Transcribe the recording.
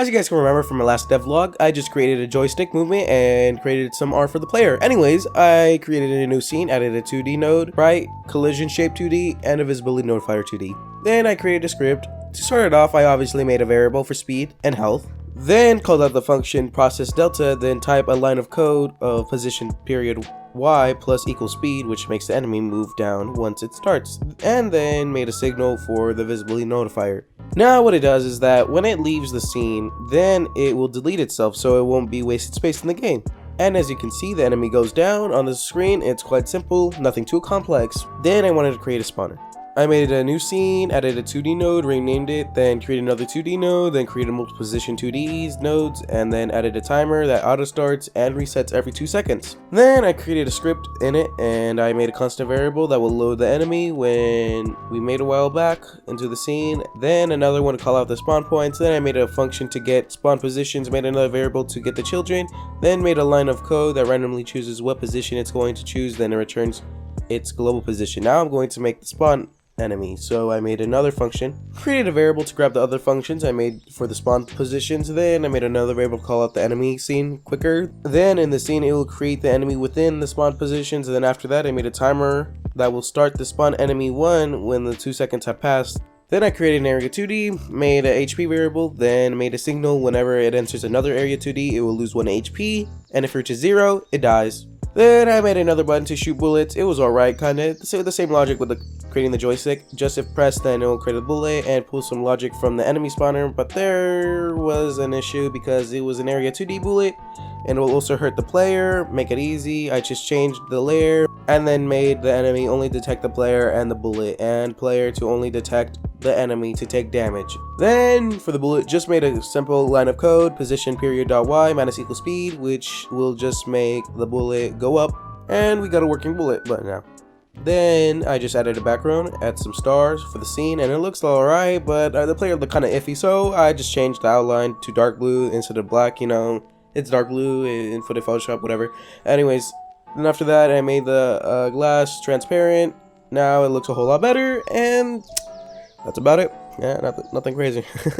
As you guys can remember from my last devlog, I just created a joystick movement and created some art for the player. Anyways, I created a new scene, added a 2D node, right, collision shape 2D, and a visibility notifier 2D. Then I created a script. To start it off, I obviously made a variable for speed and health. Then called out the function process delta, then type a line of code of position period y plus equals speed, which makes the enemy move down once it starts, and then made a signal for the visibility notifier. Now what it does is that when it leaves the scene, then it will delete itself so it won't be wasted space in the game. And as you can see, the enemy goes down on the screen. It's quite simple, nothing too complex. Then I wanted to create a spawner. I made a new scene, added a 2D node, renamed it, then created another 2D node, then created multiple position 2Ds nodes, and then added a timer that auto starts and resets every 2 seconds. Then I created a script in it, and I made a constant variable that will load the enemy when we made a while back into the scene. Then another one to call out the spawn points. Then I made a function to get spawn positions, made another variable to get the children, then made a line of code that randomly chooses what position it's going to choose, then it returns its global position. Now I'm going to make the spawn enemy, so I made another function, created a variable to grab the other functions I made for the spawn positions. Then I made another variable to call out the enemy scene quicker. Then in the scene it will create the enemy within the spawn positions, and then after that I made a timer that will start the spawn enemy 1 when the 2 seconds have passed. Then I created an area 2D, made a HP variable, then made a signal whenever it enters another area 2D it will lose 1 HP, and if it reaches 0 it dies. Then I made another button to shoot bullets. It was alright, kinda the same logic with creating the joystick. Just if pressed, then it will create a bullet and pull some logic from the enemy spawner. But there was an issue because it was an area 2D bullet, and it will also hurt the player. Make it easy, I just changed the layer and then made the enemy only detect the player and the bullet, and player to only detect the enemy to take damage. Then for the bullet, just made a simple line of code, position period dot y minus equal speed, which will just make the bullet go up, and we got a working bullet button now. Then I just added a background, add some stars for the scene, and it looks alright, but the player looked kind of iffy, so I just changed the outline to dark blue instead of black. You know, it's dark blue in Photoshop, whatever. Anyways, then after that I made the glass transparent. Now it looks a whole lot better, and that's about it. Yeah, nothing crazy.